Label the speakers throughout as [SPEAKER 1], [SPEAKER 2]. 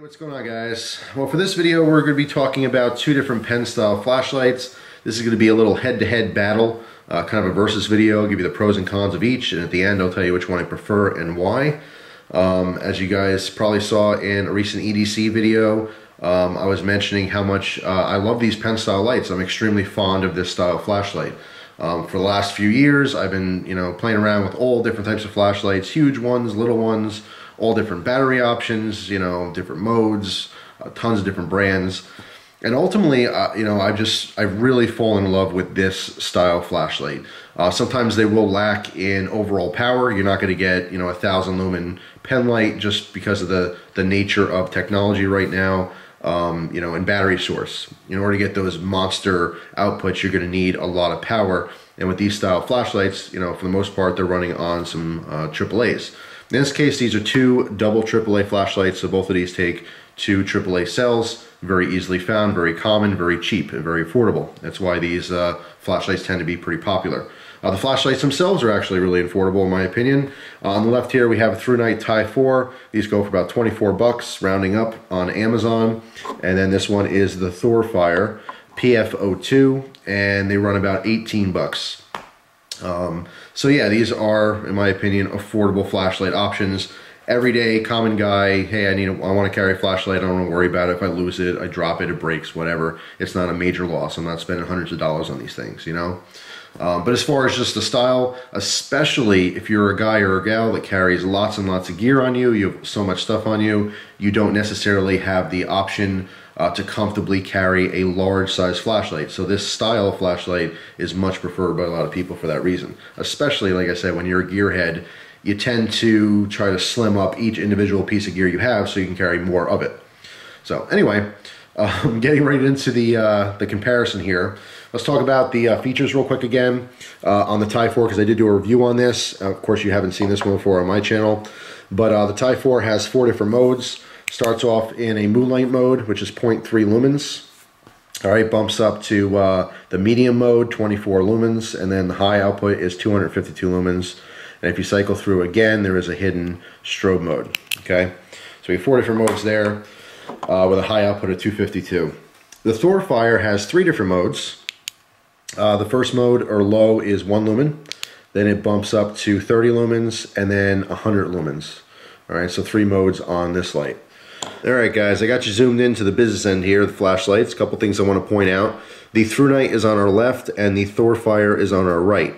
[SPEAKER 1] What's going on, guys? Well, for this video we're going to be talking about two different pen style flashlights. This is going to be a little head-to-head battle, kind of a versus video. I'll give you the pros and cons of each, and at the end I'll tell you which one I prefer and why. As you guys probably saw in a recent EDC video, I was mentioning how much I love these pen style lights. I'm extremely fond of this style flashlight. For the last few years I've been playing around with all different types of flashlights, huge ones, little ones, all different battery options, different modes, tons of different brands. And ultimately, I've really fallen in love with this style flashlight. Sometimes they will lack in overall power. You're not going to get, 1,000 lumen pen light just because of the nature of technology right now, and battery source. In order to get those monster outputs, you're going to need a lot of power. And with these style flashlights, for the most part, they're running on some AAAs. In this case, these are two double AAA flashlights, so both of these take two AAA cells, very easily found, very common, very cheap, and very affordable. That's why these flashlights tend to be pretty popular. The flashlights themselves are actually really affordable in my opinion. On the left here we have a Thrunite Ti4. These go for about 24 bucks, rounding up, on Amazon. And then this one is the Thorfire PF02, and they run about 18 bucks. So yeah, these are, in my opinion, affordable flashlight options. Everyday, common guy, hey, I want to carry a flashlight, I don't want to worry about it. If I lose it, I drop it, it breaks, whatever. It's not a major loss. I'm not spending hundreds of dollars on these things, But as far as just the style, especially if you're a guy or a gal that carries lots and lots of gear on you, you have so much stuff on you, you don't necessarily have the option to comfortably carry a large size flashlight. So this style of flashlight is much preferred by a lot of people for that reason. Especially, like I said, when you're a gearhead, you tend to try to slim up each individual piece of gear you have so you can carry more of it. So anyway, getting right into the comparison here. Let's talk about the features real quick again on the Ti4, because I did do a review on this. Of course, you haven't seen this one before on my channel. But the Ti4 has 4 different modes. Starts off in a moonlight mode, which is 0.3 lumens. All right, bumps up to the medium mode, 24 lumens, and then the high output is 252 lumens. And if you cycle through again, there is a hidden strobe mode. Okay, so we have 4 different modes there with a high output of 252. The Thorfire has 3 different modes. The first mode, or low, is 1 lumen. Then it bumps up to 30 lumens and then 100 lumens. All right, so 3 modes on this light. All right, guys, I got you zoomed into the business end here, the flashlights. A couple things I want to point out. The Thrunite is on our left and the Thorfire is on our right.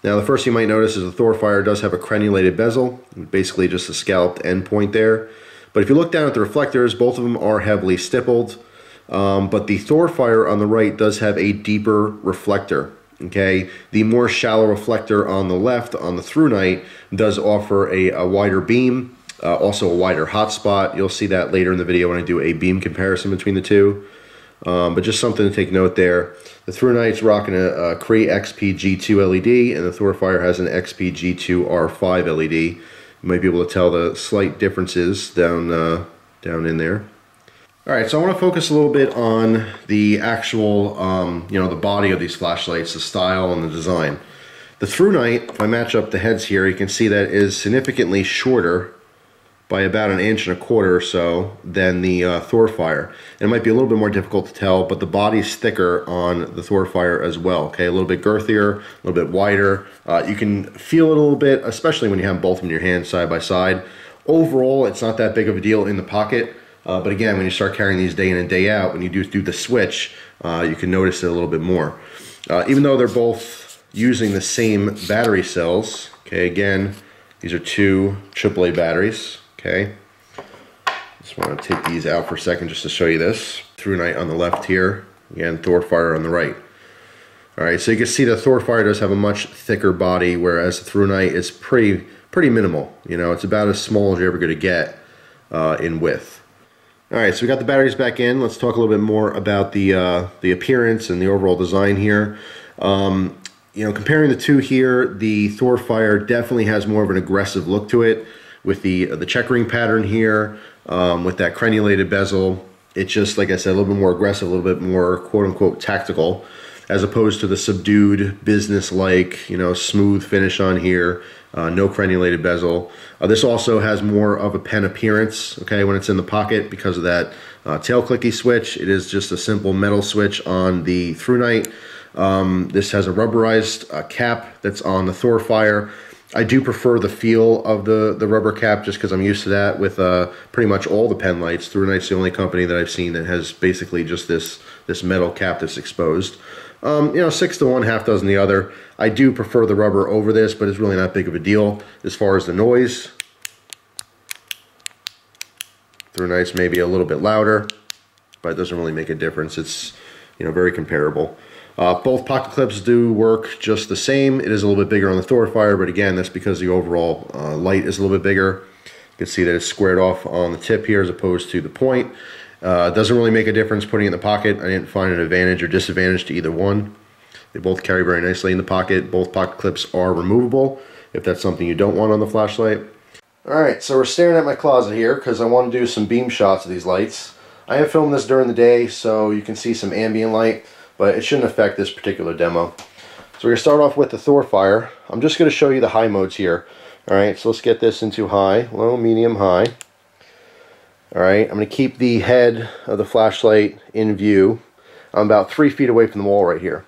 [SPEAKER 1] Now, the first thing you might notice is the Thorfire does have a crenulated bezel, basically just a scalloped end point there. But if you look down at the reflectors, both of them are heavily stippled. But the Thorfire on the right does have a deeper reflector. Okay, the more shallow reflector on the left, on the Thrunite, does offer a wider beam. Also a wider hotspot. You'll see that later in the video when I do a beam comparison between the two. But just something to take note there. The Thrunite's rocking a Cree XP-G2 LED, and the Thorfire has an XP-G2 R5 LED. You might be able to tell the slight differences down in there. All right, so I want to focus a little bit on the actual, the body of these flashlights, the style and the design. The Thrunite, if I match up the heads here, you can see that is significantly shorter by about 1.25 inches or so than the Thorfire. And it might be a little bit more difficult to tell, but the body's thicker on the Thorfire as well. Okay, a little bit girthier, a little bit wider. You can feel it a little bit, especially when you have both in your hands side by side. Overall, it's not that big of a deal in the pocket, but again, when you start carrying these day in and day out, when you do the switch, you can notice it a little bit more. Even though they're both using the same battery cells, okay, again, these are 2 AAA batteries. Okay, just want to take these out for a second just to show you this. Thrunite on the left here, again, Thorfire on the right. All right, so you can see the Thorfire does have a much thicker body, whereas the Thrunite is pretty minimal. It's about as small as you're ever going to get in width. All right, so we got the batteries back in. Let's talk a little bit more about the appearance and the overall design here. Comparing the two here, the Thorfire definitely has more of an aggressive look to it, with the checkering pattern here, with that crenulated bezel. It's just, like I said, a little bit more aggressive, a little bit more quote-unquote tactical, as opposed to the subdued, business-like, smooth finish on here no crenulated bezel. This also has more of a pen appearance, okay, when it's in the pocket because of that tail clicky switch. It is just a simple metal switch on the Thrunite. This has a rubberized cap that's on the Thorfire. I do prefer the feel of the rubber cap just because I'm used to that with pretty much all the Penlights. Thrunite's the only company that I've seen that has basically just this metal cap that's exposed. You know, 6 to 1, half dozen the other. I do prefer the rubber over this, but it's really not big of a deal. As far as the noise, Thrunite's maybe a little bit louder, but it doesn't really make a difference. It's, you know, very comparable. Both pocket clips do work just the same. It is a little bit bigger on the Thorfire, but again, that's because the overall light is a little bit bigger. You can see that it's squared off on the tip here as opposed to the point. It doesn't really make a difference putting it in the pocket. I didn't find an advantage or disadvantage to either one. They both carry very nicely in the pocket. Both pocket clips are removable if that's something you don't want on the flashlight. Alright, so we're staring at my closet here because I want to do some beam shots of these lights. I have filmed this during the day so you can see some ambient light, but it shouldn't affect this particular demo. So we're going to start off with the Thorfire. I'm just going to show you the high modes here. Alright, so let's get this into high, low, medium, high. Alright, I'm going to keep the head of the flashlight in view. I'm about 3 feet away from the wall right here.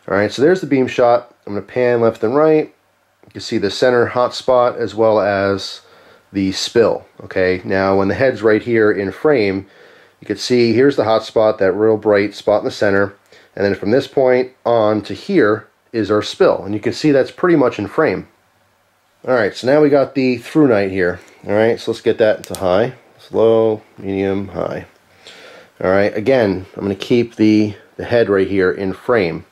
[SPEAKER 1] Alright, so there's the beam shot. I'm going to pan left and right. You can see the center hot spot as well as the spill. Okay, now when the head's right here in frame, you can see here's the hot spot, that real bright spot in the center. And then from this point on to here is our spill. And you can see that's pretty much in frame. Alright, so now we got the Thrunite here. Alright, so let's get that into high. Low, medium, high. Alright, again, I'm going to keep the head right here in frame.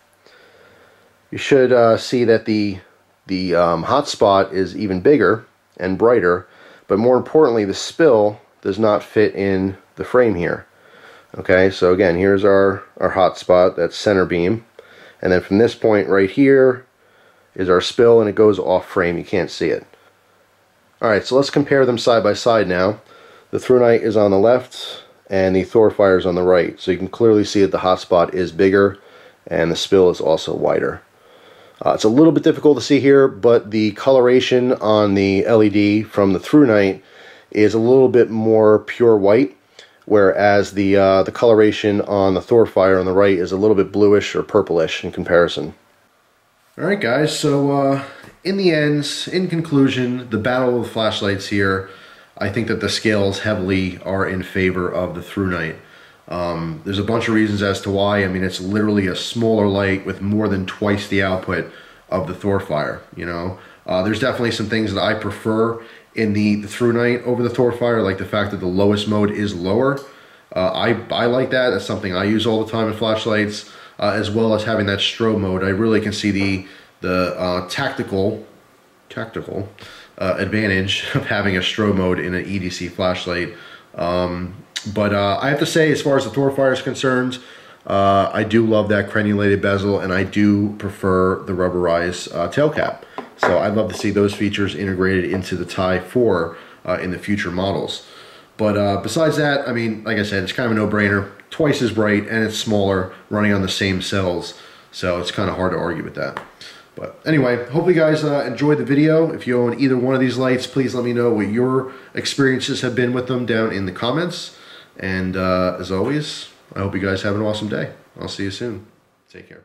[SPEAKER 1] You should see that the hot spot is even bigger and brighter, but more importantly, the spill does not fit in the frame here. Okay, so again, here's our hot spot, that's center beam, and then from this point right here is our spill, and it goes off frame. You can't see it. Alright, so let's compare them side by side now. The Thrunite is on the left and the Thorfire is on the right, so you can clearly see that the hot spot is bigger and the spill is also wider. It's a little bit difficult to see here, but the coloration on the LED from the Thrunite is a little bit more pure white, whereas the coloration on the Thorfire on the right is a little bit bluish or purplish in comparison. Alright guys, so in the end, in conclusion, the battle of the flashlights here, I think that the scales heavily are in favor of the Thrunite. There's a bunch of reasons as to why. I mean, it's literally a smaller light with more than twice the output of the Thorfire, you know. There's definitely some things that I prefer in the Thrunite over the Thorfire, like the fact that the lowest mode is lower. I like that. That's something I use all the time in flashlights, as well as having that strobe mode. I really can see the tactical advantage of having a strobe mode in an EDC flashlight. But I have to say, as far as the Thorfire is concerned, I do love that crenulated bezel, and I do prefer the rubberized tail cap. So I'd love to see those features integrated into the Ti4 in the future models. But besides that, I mean, like I said, it's kind of a no-brainer. Twice as bright, and it's smaller, running on the same cells. So it's kind of hard to argue with that. But anyway, hope you guys enjoyed the video. If you own either one of these lights, please let me know what your experiences have been with them down in the comments. And as always, I hope you guys have an awesome day. I'll see you soon. Take care.